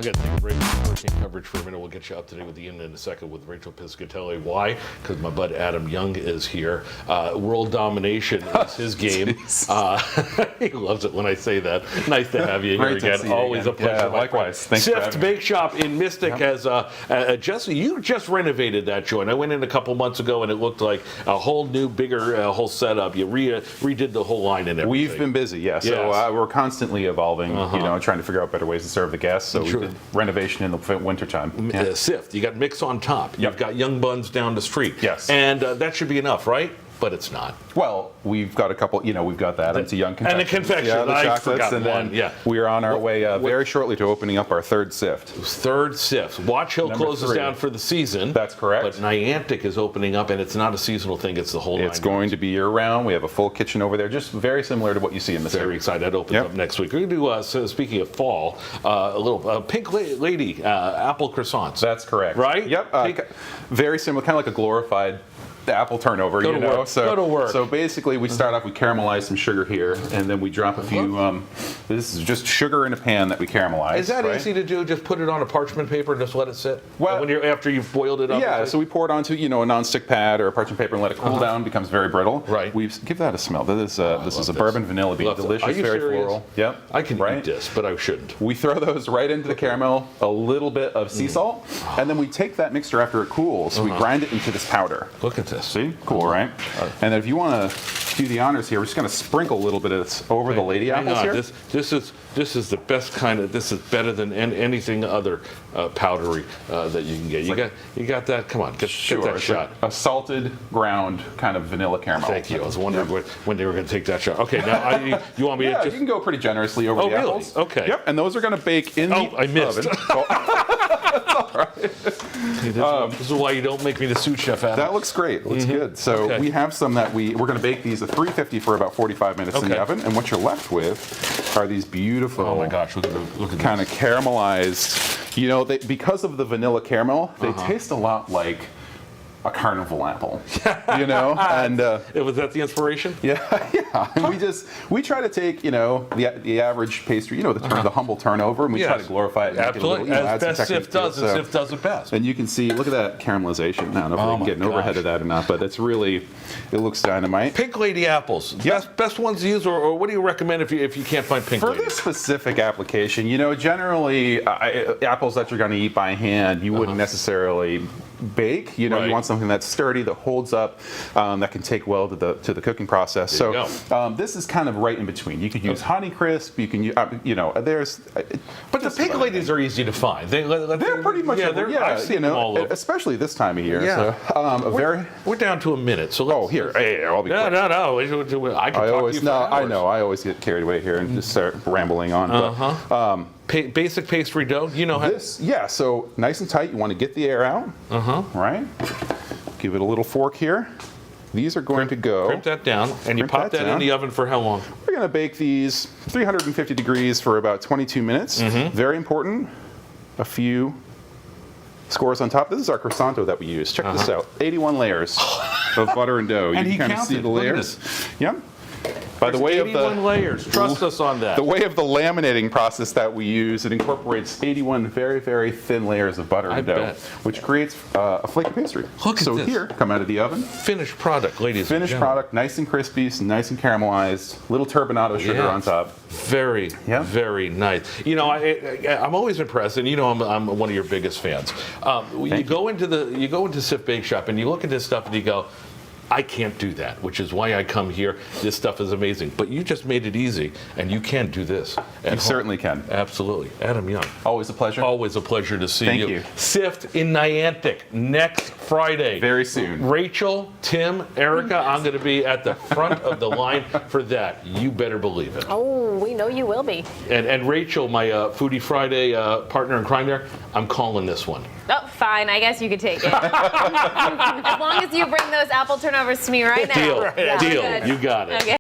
I got to take a break from hurricane coverage for a minute. We'll get you up to date with Ian in a second with Rachel Piscatelli. Why? Because my bud Adam Young is here. World domination is his game. He loves it when I say that. Nice to have you here again. Always a pleasure. Yeah, likewise. Thanks for having Sift me. Bake Shop in Mystic has you just renovated that joint. I went in a couple months ago and it looked like a whole new, bigger whole setup. You redid the whole line and everything. We've been busy, yeah. So we're constantly evolving, trying to figure out better ways to serve the guests. So we did renovation in the wintertime. Sift, you got mix on top. You've got Young Buns down the street. Yes. And that should be enough, right? But it's not. Well, we've got a couple, we've got that into Young And the confections. confection. Yeah, the I chocolates. forgot And one. then we are on our way very shortly to opening up our third Sift. Third Sift. Watch Hill Number closes 3. down for the season. That's correct. But Niantic is opening up, and it's not a seasonal thing. It's the whole It's going to be year-round. We have a full kitchen over there, just very similar to what you see in the Very excited. That opens up next week. We're going to do, so speaking of fall, a little Pink Lady apple croissants. That's correct. Right? Yep. Very similar, kind of like a glorified apple turnover, Go to work. So, Go to work. So basically, we start off, we caramelize some sugar here, and then we drop a few. This is just sugar in a pan that we caramelize. Is that easy to do? Just put it on a parchment paper and just let it sit? Well, after you've boiled it up? Yeah, so we pour it onto a nonstick pad or a parchment paper and let it cool down. Becomes very brittle. Right. We give that a smell. This is a bourbon vanilla bean, delicious, Are you very serious? floral. Yep. I can eat this, but I shouldn't. We throw those right into the caramel, a little bit of sea salt, and then we take that mixture after it cools. We grind it into this powder. Look at this. See? Cool, right? And then if you want to do the honors here, we're just going to sprinkle a little bit of this over the lady apples here. This is the best kind of. This is better than anything other powdery that you can get. You got that? Come on, get that shot. A salted ground kind of vanilla caramel. Thank you. I was wondering when they were going to take that shot. Okay, now you want me to Yeah, just? you can go pretty generously over the really? apples. Okay. Yep, and those are going to bake in the I missed. oven. That's all right. This is why you don't make me the sous chef, Adam. That looks great. Looks good. So we have some that we're going to bake these at 350 for about 45 minutes in the oven, and what you're left with are these beautiful. Oh my gosh! Look at kind of caramelized. Because of the vanilla caramel, they taste a lot like a carnival apple, and was that the inspiration? Yeah. And we try to take the average pastry, the humble turnover, and we try to glorify it. And Absolutely, make it a little, as best Sift does, and Sift does it best. And you can see, look at that caramelization. I don't know if we can get an overhead of that or not, but it's really, it looks dynamite. Pink Lady apples, best ones to use, or what do you recommend if you can't find Pink Lady? For this specific application, generally apples that you're going to eat by hand, you wouldn't necessarily bake. You want something that's sturdy, that holds up, that can take well to the cooking process. This is kind of right in between. You could use Honeycrisp. You can use, there's. But the Pink Ladies are easy to find. They're pretty much I've seen them all over. especially this time of year. Yeah. So, we're down to a minute. So let's, here. Hey, I'll be quick. No. I can talk to you for hours. I know. I always get carried away here and just start rambling on. Basic pastry dough. You know how this? Yeah. So nice and tight. You want to get the air out. Right. Give it a little fork here. These are going to go. Crimp that down, and you pop that in the oven for how long? We're going to bake these 350 degrees for about 22 minutes. Very important. A few scores on top. This is our croissant dough that we use. Check this out. 81 layers of butter and dough. And you can kind of see the layers. Yep. By the way 81 layers. Trust us on that. The way of the laminating process that we use, it incorporates 81 very, very thin layers of butter and dough, which creates a flaky pastry. Look at this. So here, come out of the oven. Finished product, ladies and gentlemen. Finished product, nice and crispy, nice and caramelized. Little turbinado sugar on top. Very, very nice. I'm always impressed, and I'm one of your biggest fans. You go into Sift Bake Shop and you look at this stuff and you go, I can't do that, which is why I come here. This stuff is amazing. But you just made it easy, and you can do this. You certainly can. Absolutely. Adam Young. Always a pleasure. Always a pleasure to see you. Thank you. Sift in Niantic next Friday. Very soon. Rachel, Tim, Erica, I'm going to be at the front of the line for that. You better believe it. Oh, we know you will be. And Rachel, my Foodie Friday partner in crime there, I'm calling this one. Oh, fine. I guess you could take it. As long as you bring those apple turnovers to me right now. Deal. Yeah, Deal. good. You got it. Okay.